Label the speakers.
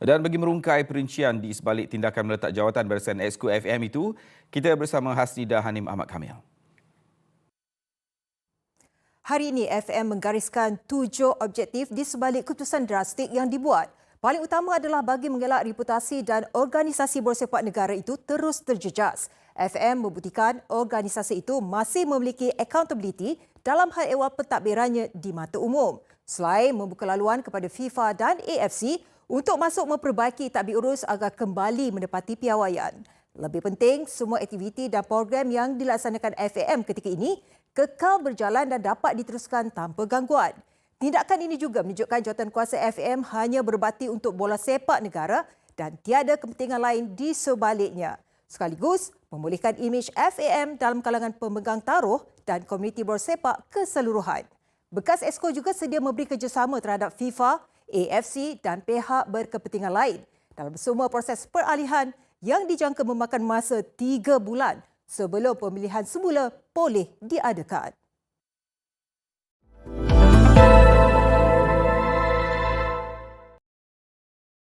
Speaker 1: Dan bagi merungkai perincian di sebalik tindakan meletak jawatan Barisan Exco FM itu, kita bersama Hasnida Hanim Ahmad Kamil.
Speaker 2: Hari ini FM menggariskan 7 objektif di sebalik keputusan drastik yang dibuat. Paling utama adalah bagi mengelak reputasi dan organisasi bersepak negara itu terus terjejas. FM membuktikan organisasi itu masih memiliki accountability dalam hal ehwal pentadbirannya di mata umum. Selain membuka laluan kepada FIFA dan AFC untuk masuk memperbaiki tadbir urus agar kembali menepati piawaian. Lebih penting, semua aktiviti dan program yang dilaksanakan FAM ketika ini kekal berjalan dan dapat diteruskan tanpa gangguan. Tindakan ini juga menunjukkan jawatankuasa FM hanya berbakti untuk bola sepak negara dan tiada kepentingan lain di sebaliknya. Sekaligus memulihkan imej FAM dalam kalangan pemegang taruh dan komuniti bola sepak keseluruhan. Bekas Exco juga sedia memberi kerjasama terhadap FIFA, AFC dan pihak berkepentingan lain dalam semua proses peralihan yang dijangka memakan masa 3 bulan sebelum pemilihan semula boleh diadakan.